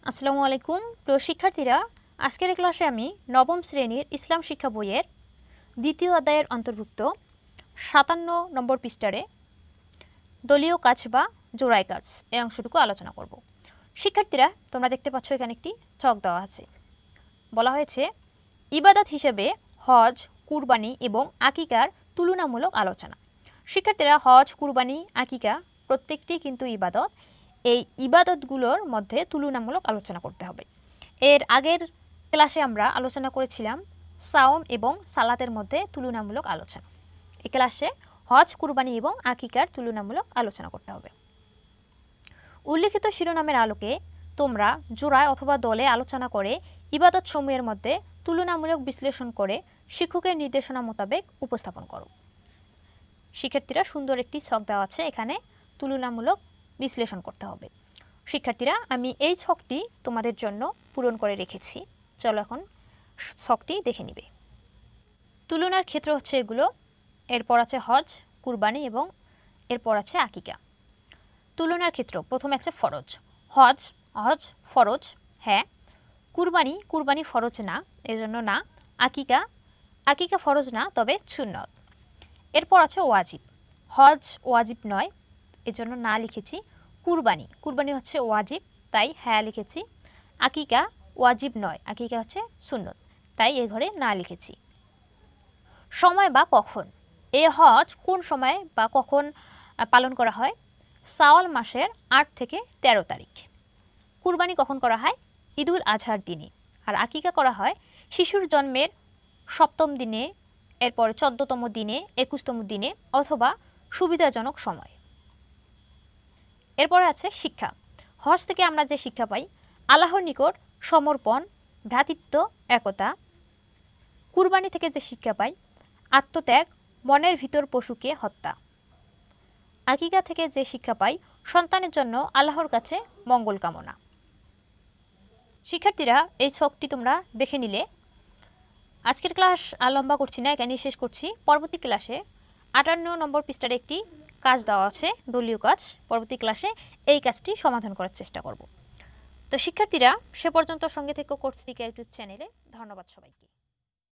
আসসালামু আলাইকুম প্রিয় শিক্ষার্থীরা, আজকের ক্লাসে আমি নবম শ্রেণীর ইসলাম শিক্ষা বইয়ের দ্বিতীয় অধ্যায়ের অন্তর্ভুক্ত 57 নম্বর পৃষ্ঠারে দলীয় কাজ বা জোড়ায় কাজ এই অংশটুকু আলোচনা করব। শিক্ষার্থীরা, তোমরা দেখতে পাচ্ছ এখানে একটি ছক দেওয়া আছে। বলা হয়েছে ইবাদত হিসেবে হজ, কুরবানি এবং আকিকার তুলনামূলক আলোচনা। শিক্ষার্থীরা, হজ, কুরবানি, আকিকা প্রত্যেকটি কিন্তু ইবাদত। এই ইবাদতগুলোর মধ্যে তুলনামূলক আলোচনা করতে হবে। এর আগের ক্লাসে আমরা আলোচনা করেছিলাম সাওম এবং সালাতের মধ্যে তুলনামূলক আলোচনা। এই ক্লাসে হজ, কুরবানি এবং আকিকার তুলনামূলক আলোচনা করতে হবে। উল্লিখিত শিরোনামের আলোকে তোমরা জোড়ায় অথবা দলে আলোচনা করে ইবাদত সমূহের মধ্যে তুলনামূলক বিশ্লেষণ করে শিক্ষকের নির্দেশনা মোতাবেক উপস্থাপন করো। শিক্ষার্থীরা, সুন্দর একটি ছক দেওয়া আছে, এখানে তুলনামূলক বিশ্লেষণ করতে হবে। শিক্ষার্থীরা, আমি এই ছকটি তোমাদের জন্য পূরণ করে রেখেছি। চলো এখন ছকটি দেখে নিবে। তুলনার ক্ষেত্র হচ্ছে এগুলো। এরপর আছে হজ, কুরবানি এবং এরপর আছে আকিকা। তুলনার ক্ষেত্র প্রথমে আছে ফরজ। হজ ফরজ, হ্যাঁ। কুরবানি ফরজ না, এজন্য না। আকিকা ফরজ না, তবে সুন্নত। এরপর আছে ওয়াজিব। হজ ওয়াজিব নয়, এজন্য না লিখেছি। কুরবানি হচ্ছে ওয়াজিব, তাই হ্যাঁ লিখেছি। আকিকা ওয়াজিব নয়, আকিকা হচ্ছে সুন্নত, তাই এ ঘরে না লিখেছি। সময় বা কখন, এ হজ কোন সময় বা কখন পালন করা হয়? শাওয়াল মাসের 8 থেকে 13 তারিখ। কুরবানি কখন করা হয়? ঈদুল আজহার দিনে। আর আকিকা করা হয় শিশুর জন্মের 7ম দিনে, এরপর 14তম দিনে, 21তম দিনে অথবা সুবিধাজনক সময়। এরপরে আছে শিক্ষা। হজ থেকে আমরা যে শিক্ষা পাই, আল্লাহর নিকট সমর্পণ, ভ্রাতৃত্ব, একতা। কুরবানি থেকে যে শিক্ষা পাই, আত্মত্যাগ, মনের ভিতর পশুকে হত্যা। আকিকা থেকে যে শিক্ষা পাই, সন্তানের জন্য আল্লাহর কাছে মঙ্গল কামনা। শিক্ষার্থীরা, এই ছকটি তোমরা দেখে নিলে। আজকের ক্লাস আর লম্বা করছি না, এখানেই শেষ করছি। পরবর্তী ক্লাসে 58 নম্বর পৃষ্ঠার একটি কাজ দেওয়া আছে, দলীয় কাজ। পরবর্তী ক্লাসে এই কাজটি সমাধান করার চেষ্টা করব। তো শিক্ষার্থীরা, সে পর্যন্ত সঙ্গে থেকে কোর্স টিকা ইউটিউব চ্যানেলে। ধন্যবাদ সবাইকে।